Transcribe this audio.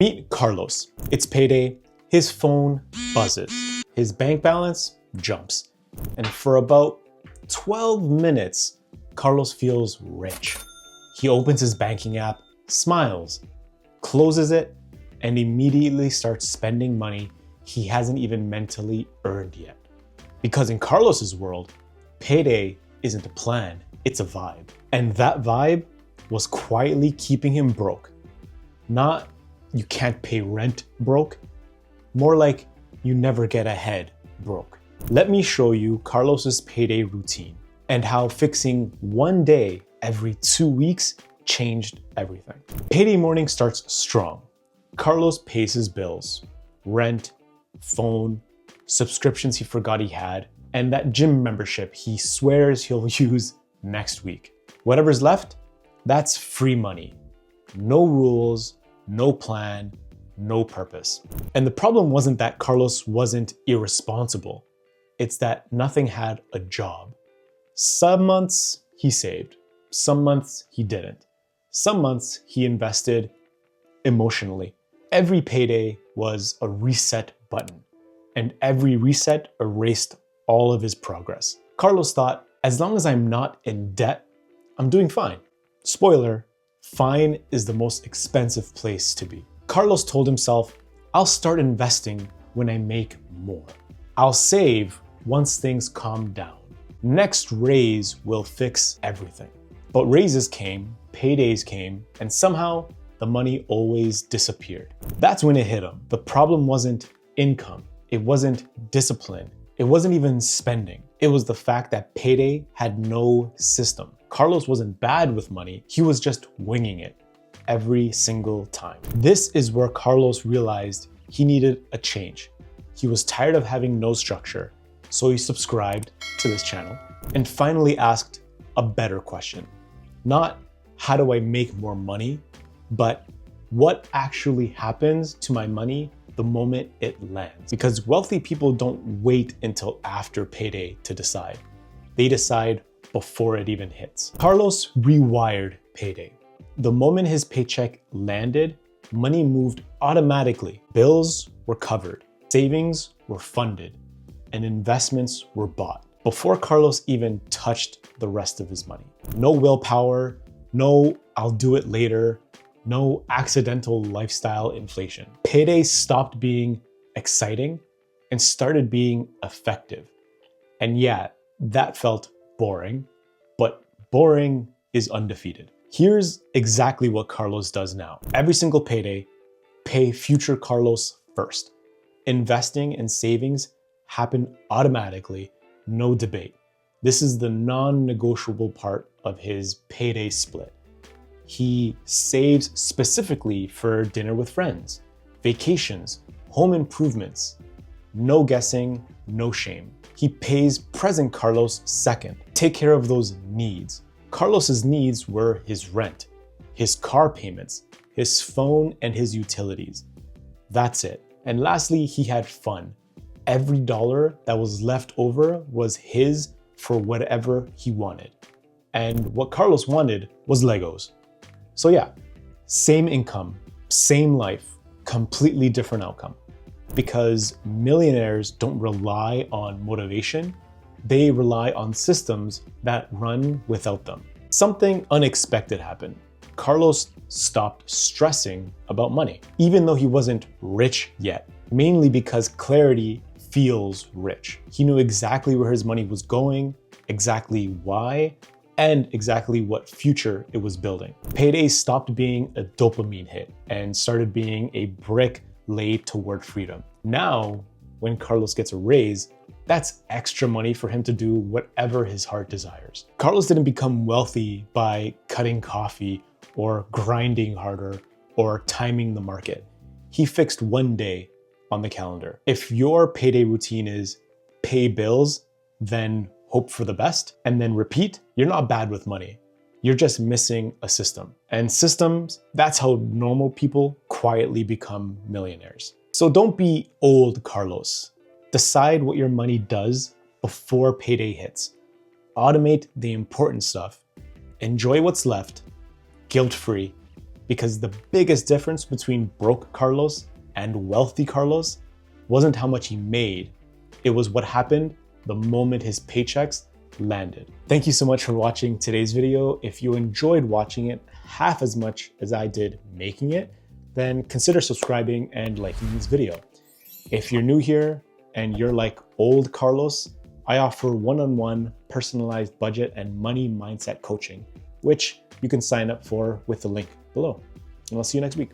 Meet Carlos. It's payday. His phone buzzes. His bank balance jumps. And for about 12 minutes, Carlos feels rich. He opens his banking app, smiles, closes it, and immediately starts spending money he hasn't even mentally earned yet. Because in Carlos's world, payday isn't a plan, it's a vibe. And that vibe was quietly keeping him broke. Not you can't pay rent broke, more like you never get ahead broke. Let me show you Carlos's payday routine and how fixing one day every 2 weeks changed everything. Payday morning starts strong. Carlos pays his bills, rent, phone, subscriptions he forgot he had, and that gym membership he swears he'll use next week. Whatever's left, that's free money. No rules, no plan, no purpose. And the problem wasn't that Carlos wasn't irresponsible. It's that nothing had a job. Some months he saved, some months he didn't. Some months he invested emotionally. Every payday was a reset button, and every reset erased all of his progress. Carlos thought, as long as I'm not in debt, I'm doing fine. Spoiler, fine is the most expensive place to be. Carlos told himself, I'll start investing when I make more. I'll save once things calm down. Next raise will fix everything. But raises came, paydays came, and somehow the money always disappeared. That's when it hit him. The problem wasn't income. It wasn't discipline. It wasn't even spending. It was the fact that payday had no system. Carlos wasn't bad with money. He was just winging it every single time. This is where Carlos realized he needed a change. He was tired of having no structure, so he subscribed to this channel and finally asked a better question. Not how do I make more money, but what actually happens to my money the moment it lands? Because wealthy people don't wait until after payday to decide. They decide before it even hits. Carlos rewired payday. The moment his paycheck landed, money moved automatically. Bills were covered, savings were funded, and investments were bought before Carlos even touched the rest of his money. No willpower, no I'll do it later, no accidental lifestyle inflation. Payday stopped being exciting and started being effective. And yeah, that felt boring, but boring is undefeated. Here's exactly what Carlos does now. Every single payday, pay future Carlos first. Investing and savings happen automatically, no debate. This is the non-negotiable part of his payday split. He saves specifically for dinner with friends, vacations, home improvements. No guessing, no shame. He pays present Carlos second. Take care of those needs. Carlos's needs were his rent, his car payments, his phone, and his utilities. That's it. And lastly, he had fun. Every dollar that was left over was his for whatever he wanted. And what Carlos wanted was Legos. So yeah, same income, same life, completely different outcome. Because millionaires don't rely on motivation, they rely on systems that run without them. Something unexpected happened. Carlos stopped stressing about money, even though he wasn't rich yet, mainly because clarity feels rich. He knew exactly where his money was going, exactly why, and exactly what future it was building. Payday stopped being a dopamine hit and started being a brick laid toward freedom. Now, when Carlos gets a raise, that's extra money for him to do whatever his heart desires. Carlos didn't become wealthy by cutting coffee or grinding harder or timing the market. He fixed one day on the calendar. If your payday routine is pay bills, then hope for the best, and then repeat, you're not bad with money. You're just missing a system. And systems, that's how normal people quietly become millionaires. So don't be old Carlos. Decide what your money does before payday hits. Automate the important stuff. Enjoy what's left, guilt-free, because the biggest difference between broke Carlos and wealthy Carlos wasn't how much he made. It was what happened the moment his paychecks landed. Thank you so much for watching today's video. If you enjoyed watching it half as much as I did making it, then consider subscribing and liking this video. If you're new here and you're like old Carlos, I offer one-on-one personalized budget and money mindset coaching, which you can sign up for with the link below. And I'll see you next week.